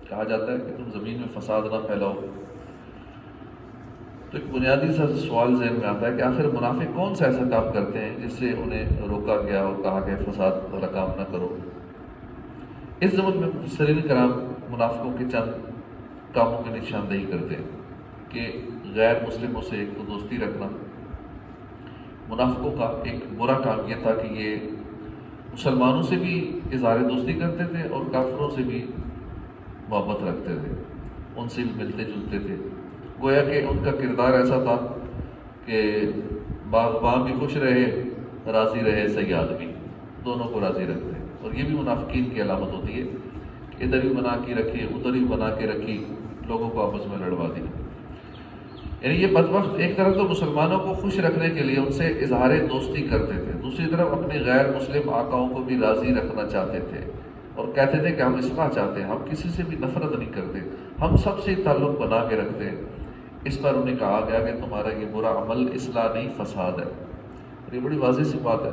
کہا جاتا ہے کہ تم زمین میں فساد نہ پھیلاؤ، تو ایک بنیادی سا سوال ذہن میں آتا ہے کہ آخر منافق کون سا ایسا کام کرتے ہیں جس سے انہیں روکا گیا اور کہا کہ فساد والا کام نہ کرو۔ اس زمن میں مفسرین کرام منافقوں کے چند کاموں کی نشاندہی کرتے ہیں کہ غیر مسلموں سے ایک تو دوستی رکھنا۔ منافقوں کا ایک برا کام یہ تھا کہ یہ مسلمانوں سے بھی اظہار دوستی کرتے تھے اور کافروں سے بھی محبت رکھتے تھے، ان سے بھی ملتے جلتے تھے۔ گویا کہ ان کا کردار ایسا تھا کہ باغباں بھی خوش رہے، راضی رہے صیاد بھی، دونوں کو راضی رکھتے ہیں۔ اور یہ بھی منافقین کی علامت ہوتی ہے کہ ادھر ہی بنا کے رکھی، ادھر ہی بنا کے رکھی، لوگوں کو آپس میں لڑوا دیا۔ یعنی یہ بدبخت ایک طرف تو مسلمانوں کو خوش رکھنے کے لیے ان سے اظہار دوستی کرتے تھے، دوسری طرف اپنے غیر مسلم آقاؤں کو بھی راضی رکھنا چاہتے تھے اور کہتے تھے کہ ہم اصلاح چاہتے ہیں، ہم کسی سے بھی نفرت نہیں کرتے، ہم سب سے تعلق بنا کے رکھتے ہیں۔ اس پر انہیں کہا گیا کہ تمہارا یہ برا عمل اصلاح نہیں فساد ہے۔ اور یہ بڑی واضح سی بات ہے،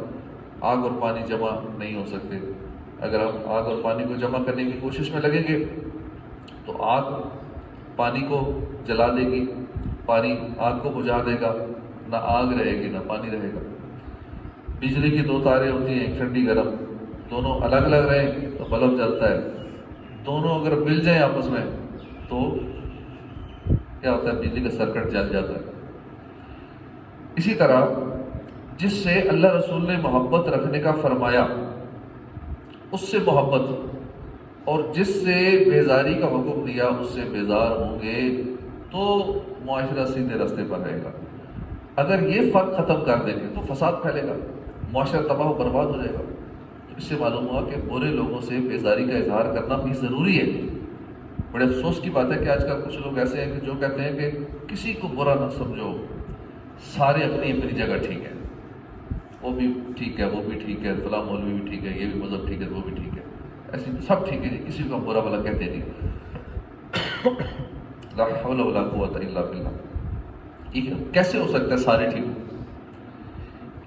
آگ اور پانی جمع نہیں ہو سکتے۔ اگر ہم آگ اور پانی کو جمع کرنے کی کوشش میں لگیں گے تو آگ پانی کو جلا دے گی، پانی آگ کو بجھا دے گا، نہ آگ رہے گی نہ پانی رہے گا۔ بجلی کی دو تاریں ہوتی ہیں، ایک ٹھنڈی گرم، دونوں الگ الگ رہیں تو بلب جلتا ہے، دونوں اگر مل جائیں آپس میں تو کیا ہوتا ہے، بجلی کا سرکٹ جل جاتا ہے۔ اسی طرح جس سے اللہ رسول نے محبت رکھنے کا فرمایا اس سے محبت، اور جس سے بیزاری کا حکم دیا اس سے بیزار ہوں گے تو معاشرہ سیدھے راستے پر رہے گا۔ اگر یہ فرق ختم کر دیں گے تو فساد پھیلے گا، معاشرہ تباہ و برباد ہو جائے گا۔ تو اس سے معلوم ہوا کہ برے لوگوں سے بیزاری کا اظہار کرنا بھی ضروری ہے۔ بڑے افسوس کی بات ہے کہ آج کل کچھ لوگ ایسے ہیں کہ جو کہتے ہیں کہ کسی کو برا نہ سمجھو، سارے اپنی اپنی جگہ ٹھیک ہے، وہ بھی ٹھیک ہے، وہ بھی ٹھیک ہے، فلاں مولوی بھی ٹھیک ہے، یہ بھی مذہب ٹھیک ہے، وہ بھی ٹھیک ہے، ایسے سب ٹھیک ہے جی، کسی کو ہم برا بلا کہتے نہیں۔ لا حول ولا قوت الا باللہ۔ ٹھیک ہے، کیسے ہو سکتا ہے سارے ٹھیک ہو؟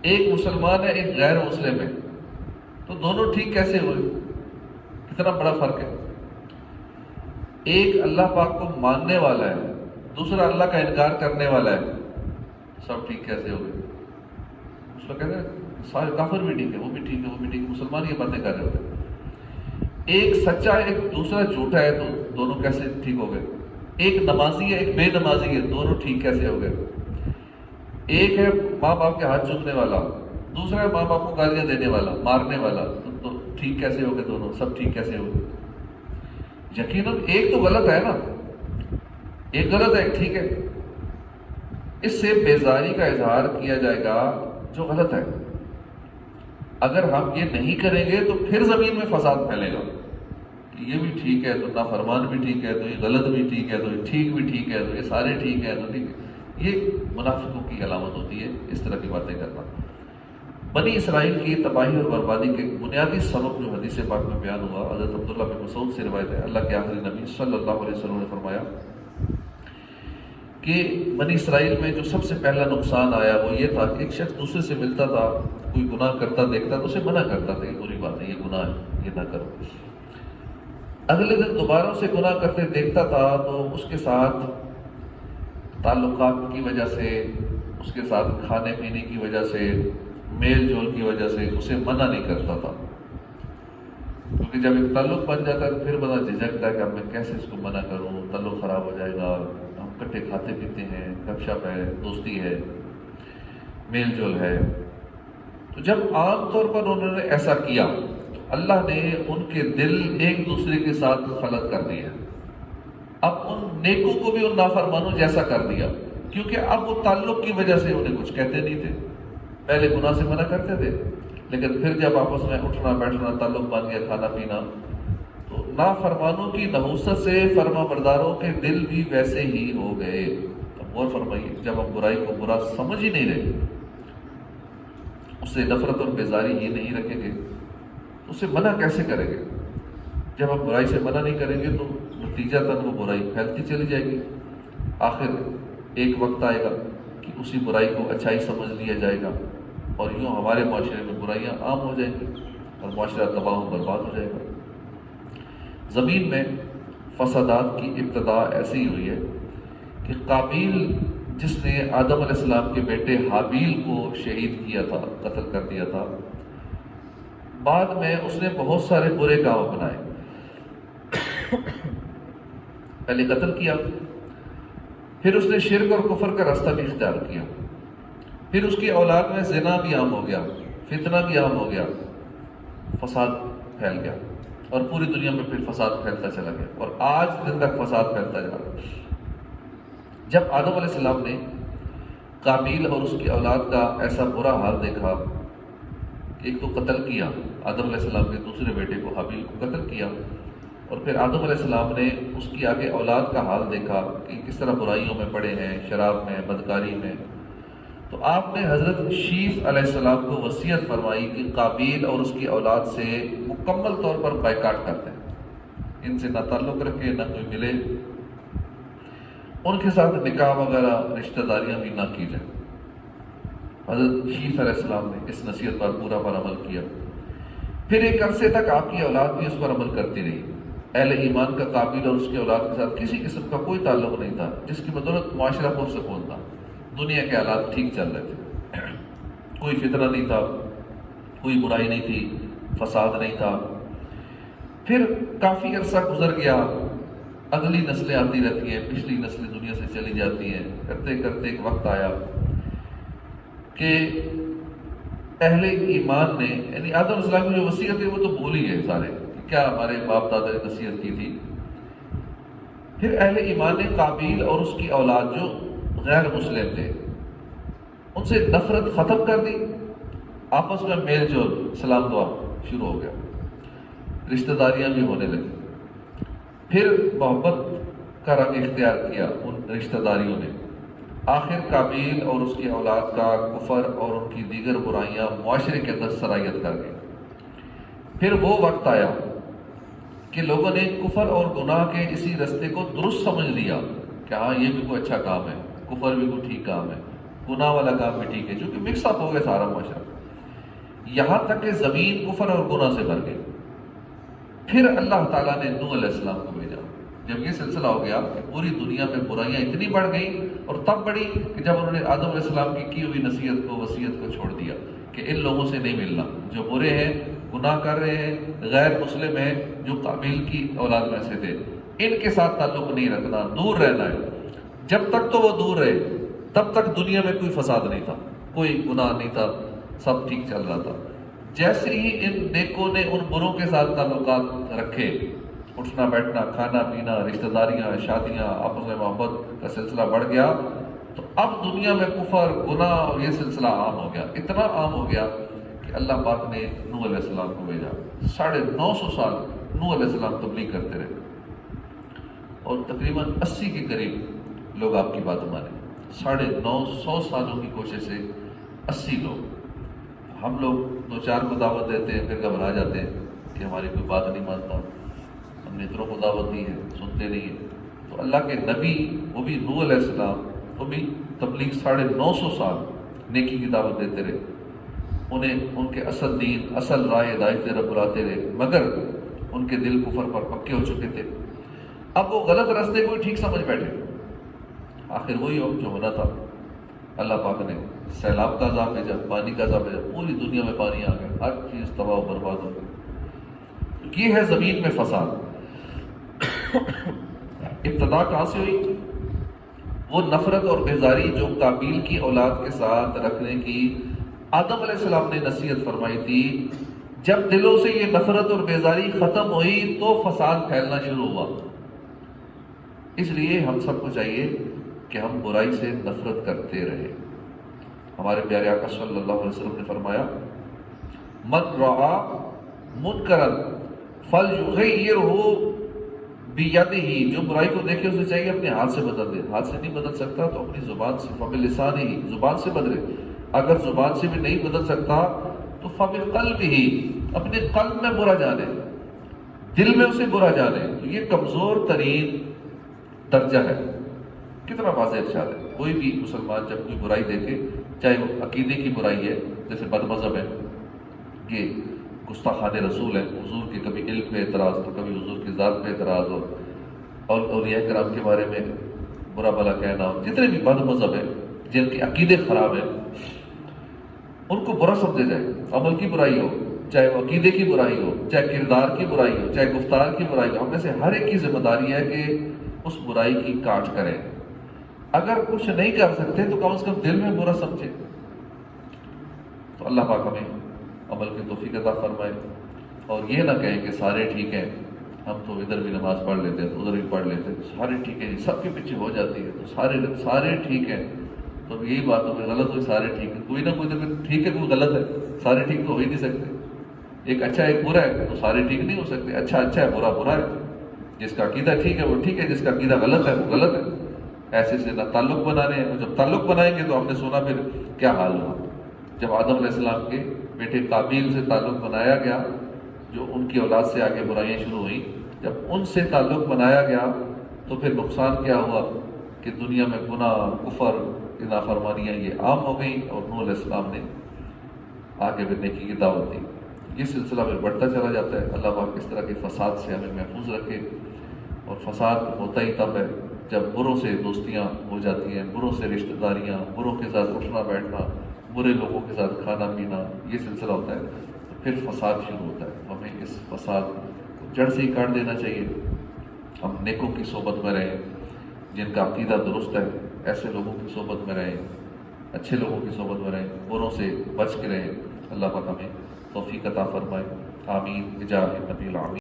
ایک مسلمان ہے ایک غیر مسلم ہے، تو دونوں ٹھیک کیسے ہوئے؟ کتنا بڑا فرق ہے۔ ایک اللہ پاک کو ماننے والا ہے، دوسرا اللہ کا انکار کرنے والا ہے، سب ٹھیک کیسے ہو گئے؟ اس کو کہتے ہیں سارے کافر بھی ٹھیک ہے، وہ بھی ٹھیک ہے، وہ بھی ٹھیک ہے، مسلمان یہ باتیں کر رہے ہوتے ہیں۔ ایک سچا ہے ایک دوسرا جھوٹا ہے، تو دونوں کیسے ٹھیک ہو گئے؟ ایک نمازی ہے ایک بے نمازی ہے، دونوں ٹھیک کیسے ہو گئے؟ ایک ہے ماں باپ کے ہاتھ چومنے والا، دوسرا ہے ماں باپ کو گالیاں دینے والا، مارنے والا، تو ٹھیک کیسے ہو گئے دونوں؟ سب ٹھیک کیسے ہو گئے؟ یقیناً ایک تو غلط ہے نا، ایک غلط ہے ایک ٹھیک ہے۔ اس سے بیزاری کا اظہار کیا جائے گا جو غلط ہے۔ اگر ہم یہ نہیں کریں گے تو پھر زمین میں فساد پھیلے گا کہ یہ بھی ٹھیک ہے تو نافرمان بھی ٹھیک ہے، تو یہ غلط بھی ٹھیک ہے، تو یہ ٹھیک بھی ٹھیک ہے، تو یہ سارے ٹھیک ہے، تو ٹھیک ہے۔ یہ منافقوں کی علامت ہوتی ہے اس طرح کی باتیں کرنا۔ بنی اسرائیل کی تباہی اور بربادی کے بنیادی سبب جو حدیث پاک میں بیان ہوا، حضرت عبداللہ بن مسعود سے روایت ہے، اللہ کے آخری نبی صلی اللہ علیہ وسلم نے فرمایا کہ بنی اسرائیل میں جو سب سے پہلا نقصان آیا وہ یہ تھا کہ ایک شخص دوسرے سے ملتا تھا، کوئی گناہ کرتا دیکھتا تو اسے منع کرتا تھا، یہ بری بات ہے، یہ گناہ ہے، یہ نہ کرو۔ اگلے دن دوبارہ اسے گناہ کرتے دیکھتا تھا تو اس کے ساتھ تعلقات کی وجہ سے، اس کے ساتھ کھانے پینے کی وجہ سے، میل جول کی وجہ سے اسے منع نہیں کرتا تھا، کیونکہ جب ایک تعلق بن جاتا ہے تو پھر بڑا جھجکتا ہے کہ اب میں کیسے اس کو منع کروں، تعلق خراب ہو جائے گا، ہم کٹھے کھاتے پیتے ہیں، گپ شپ ہے، دوستی ہے، میل جول ہے۔ تو جب عام طور پر انہوں نے ایسا کیا تو اللہ نے ان کے دل ایک دوسرے کے ساتھ خلط کر دیا، اب ان نیکوں کو بھی ان نافرمانوں جیسا کر دیا، کیونکہ اب وہ تعلق کی وجہ سے انہیں کچھ کہتے نہیں تھے، پہلے گناہ سے منع کرتے تھے، لیکن پھر جب آپس میں اٹھنا بیٹھنا تعلق بن گیا، کھانا پینا، تو نافرمانوں کی نحوست سے فرما برداروں کے دل بھی ویسے ہی ہو گئے۔ اب غور فرمائیے، جب ہم برائی کو برا سمجھ ہی نہیں رہے، اس سے نفرت اور بیزاری ہی نہیں رکھیں گے تو اسے منع کیسے کریں گے؟ جب ہم برائی سے منع نہیں کریں گے تو نتیجہ تک وہ برائی پھیلتی چلی جائے گی، آخر ایک وقت آئے گا کہ اسی برائی کو اچھائی سمجھ لیا جائے گا اور یوں ہمارے معاشرے میں برائیاں عام ہو جائیں گی اور معاشرہ تباہ و برباد ہو جائے گا۔ زمین میں فسادات کی ابتدا ایسی ہی ہوئی ہے کہ قابیل جس نے آدم علیہ السلام کے بیٹے حابیل کو شہید کیا تھا، قتل کر دیا تھا، بعد میں اس نے بہت سارے برے کام بنائے. پہلے قتل کیا، پھر اس نے شرک اور کفر کا راستہ بھی اختیار کیا، پھر اس کی اولاد میں زنا بھی عام ہو گیا، فتنہ بھی عام ہو گیا، فساد پھیل گیا، اور پوری دنیا میں پھر فساد پھیلتا چلا گیا، اور آج دن تک فساد پھیلتا جا رہا ہے. جب آدم علیہ السلام نے قابیل اور اس کی اولاد کا ایسا برا حال دیکھا، ایک تو قتل کیا، آدم علیہ السلام کے دوسرے بیٹے کو حابیل کو قتل کیا، اور پھر آدم علیہ السلام نے اس کی آگے اولاد کا حال دیکھا کہ کس طرح برائیوں میں پڑے ہیں، شراب میں، بدکاری میں. تو آپ نے حضرت شیث علیہ السلام کو وصیت فرمائی کہ قابیل اور اس کی اولاد سے مکمل طور پر بائیکاٹ کرتے ہیں، ان سے نہ تعلق رکھے، نہ کوئی ملے، ان کے ساتھ نکاح وغیرہ رشتہ داریاں بھی نہ کی جائیں. حضرت شیث علیہ السلام نے اس نصیحت پر پورا پر عمل کیا. پھر ایک عرصے تک آپ کی اولاد بھی اس پر عمل کرتی رہی. اہل ایمان کا قابیل اور اس کی اولاد کے ساتھ کسی قسم کا کوئی تعلق نہیں تھا، جس کی بدولت معاشرہ پرسکون تھا، دنیا کے حالات ٹھیک چل رہے تھے، کوئی فتنہ نہیں تھا، کوئی برائی نہیں تھی، فساد نہیں تھا. پھر کافی عرصہ گزر گیا، اگلی نسلیں آتی رہتی ہیں، پچھلی نسلیں دنیا سے چلی جاتی ہیں، کرتے کرتے ایک وقت آیا کہ اہل ایمان نے، یعنی آدم علیہ السلام کی جو وصیت ہے وہ تو بھول ہی گئے سارے، کیا ہمارے باپ دادا نے نصیحت کی تھی. پھر اہل ایمان نے قابیل اور اس کی اولاد جو غیر مسلم تھے ان سے نفرت ختم کر دی، آپس میں میل جول، سلام دعا شروع ہو گیا، رشتہ داریاں بھی ہونے لگی. پھر محبت کا رنگ اختیار کیا ان رشتہ داریوں نے. آخر قابیل اور اس کی اولاد کا کفر اور ان کی دیگر برائیاں معاشرے کے اندر سرایت کر گئی. پھر وہ وقت آیا کہ لوگوں نے کفر اور گناہ کے اسی رستے کو درست سمجھ لیا کہ ہاں یہ بھی کوئی اچھا کام ہے، کفر بھی کوئی ٹھیک کام ہے، گناہ والا کام بھی ٹھیک ہے، چونکہ مکس اپ ہو گیا سارا معاشرہ، یہاں تک کہ زمین کفر اور گناہ سے بھر گئی. پھر اللہ تعالیٰ نے نوح علیہ السلام کو بھیجا. جب یہ سلسلہ ہو گیا کہ پوری دنیا میں برائیاں اتنی بڑھ گئیں، اور تب بڑھی کہ جب انہوں نے آدم علیہ السلام کی ہوئی نصیحت کو، وصیت کو چھوڑ دیا کہ ان لوگوں سے نہیں ملنا جو برے ہیں، گناہ کر رہے ہیں، غیر مسلم ہیں، جو قابیل کی اولاد میں سے تھے، ان کے ساتھ تعلق نہیں رکھنا، دور رہنا ہے. جب تک تو وہ دور رہے تب تک دنیا میں کوئی فساد نہیں تھا، کوئی گناہ نہیں تھا، سب ٹھیک چل رہا تھا. جیسے ہی ان نیکوں نے ان بروں کے ساتھ تعلقات رکھے، اٹھنا بیٹھنا، کھانا پینا، رشتہ داریاں، شادیاں، آپس میں محبت کا سلسلہ بڑھ گیا، تو اب دنیا میں کفر، گناہ اور یہ سلسلہ عام ہو گیا. اتنا عام ہو گیا کہ اللہ پاک نے نوح علیہ السلام کو بھیجا. 950 سال نوح علیہ السلام تبلیغ کرتے رہے، اور تقریباً 80 کے قریب لوگ آپ کی بات مانے. 950 سالوں کی کوشش سے 80 لوگ. ہم لوگ 2-4 کو دعوت دیتے ہیں، پھر گھبرا جاتے ہیں کہ ہماری کوئی بات نہیں مانتا، ہم نے اتنوں کو دعوت دی ہے، سنتے نہیں ہیں. تو اللہ کے نبی، وہ بھی نوح علیہ السلام، وہ بھی تبلیغ 950 سال نیکی کی دعوت دیتے رہے. انہیں ان کے اصل دین، اصل راہ ہدایت کی طرف بلاتے رہے، مگر ان کے دل کفر پر پکے ہو چکے تھے. اب وہ غلط راستے کو ٹھیک سمجھ بیٹھے. آخر وہی ہو جو ہونا تھا. اللہ پاک نے سیلاب کا عذاب بھیجا، پانی کا عذاب بھیجا، پوری دنیا میں پانی آ گیا، ہر چیز تباہ و برباد ہو گئی. یہ ہے زمین میں فساد. ابتدا کہاں سے ہوئی؟ وہ نفرت اور بیزاری جو قابیل کی اولاد کے ساتھ رکھنے کی آدم علیہ السلام نے نصیحت فرمائی تھی. جب دلوں سے یہ نفرت اور بیزاری ختم ہوئی تو فساد پھیلنا شروع ہوا. اس لیے ہم سب کو چاہیے کہ ہم برائی سے نفرت کرتے رہے. ہمارے پیارے آقا صلی اللہ علیہ وسلم نے فرمایا، من رعا منکرا فلیغیرہ بیدہ، جو برائی کو دیکھے اسے چاہیے اپنے ہاتھ سے بدل دے. ہاتھ سے نہیں بدل سکتا تو اپنی زبان سے، فبلسانہ، زبان سے بدلے. اگر زبان سے بھی نہیں بدل سکتا تو فبقلبہ، اپنے قلب میں برا جانے، دل میں اسے برا جانے. تو یہ کمزور ترین درجہ ہے. کتنا واضح ارشاد ہے. کوئی بھی مسلمان جب کوئی برائی دیکھے، چاہے وہ عقیدے کی برائی ہے، جیسے بد مذہب ہے، یہ گستاخان رسول ہے، حضور کے کبھی علم پہ اعتراض، تو کبھی حضور کی ذات پہ اعتراض، اور اور اولیاء کرام کے بارے میں برا بھلا کہنا، جتنے بھی بد مذہب ہیں جن کے عقیدے خراب ہیں ان کو برا سمجھا جائے. عمل کی برائی ہو، چاہے وہ عقیدے کی برائی ہو، چاہے کردار کی برائی ہو، چاہے گفتار کی برائی ہو، ہم میں سے ہر ایک کی ذمہ داری ہے کہ اس برائی کی کاٹ کریں. اگر کچھ نہیں کر سکتے تو کم از کم دل میں برا سمجھے. تو اللہ پاک ہمیں عمل کی توفیق عطا فرمائے، اور یہ نہ کہیں کہ سارے ٹھیک ہیں، ہم تو ادھر بھی نماز پڑھ لیتے ہیں تو ادھر بھی پڑھ لیتے ہیں، سارے ٹھیک ہیں جی، سب کے پیچھے ہو جاتی ہے تو سارے ٹھیک ہیں. تو یہی بات ہو گئی، غلط ہوئی سارے ٹھیک ہیں. کوئی نہ کوئی تو ٹھیک ہے، کوئی غلط ہے. سارے ٹھیک تو ہو ہی نہیں سکتے. ایک اچھا ایک برا ہے تو سارے ٹھیک نہیں ہو سکتے. اچھا اچھا ہے، برا برا ہے. جس کا عقیدہ ٹھیک ہے وہ ٹھیک ہے، جس کا عقیدہ غلط ہے وہ غلط ہے. ایسے سے نہ تعلق بنانے ہیں. جب تعلق بنائیں گے تو ہم نے سنا پھر کیا حال ہوا. جب آدم علیہ السلام کے بیٹے قابیل سے تعلق بنایا گیا، جو ان کی اولاد سے آگے برائیاں شروع ہوئیں، جب ان سے تعلق بنایا گیا تو پھر نقصان کیا ہوا کہ دنیا میں گناہ، کفر، نافرمانیاں یہ عام ہو گئیں، اور نوح علیہ السلام نے آگے پھر نیکی کی دعوت دی. یہ سلسلہ پھر بڑھتا چلا جاتا ہے. اللہ پاک اس طرح کے فساد سے ہمیں محفوظ رکھے. اور فساد ہوتا ہی تب ہے جب بروں سے دوستیاں ہو جاتی ہیں، بروں سے رشتہ داریاں، بروں کے ساتھ اٹھنا بیٹھنا، برے لوگوں کے ساتھ کھانا پینا، یہ سلسلہ ہوتا ہے تو پھر فساد شروع ہوتا ہے. ہمیں اس فساد کو جڑ سے ہی کاٹ دینا چاہیے. ہم نیکوں کی صحبت میں رہیں، جن کا عقیدہ درست ہے، ایسے لوگوں کی صحبت میں رہیں، اچھے لوگوں کی صحبت میں رہیں، بروں سے بچ کے رہیں. اللہ پاک ہمیں توفیق عطا فرمائے. آمین بجاہ نبی العالمین.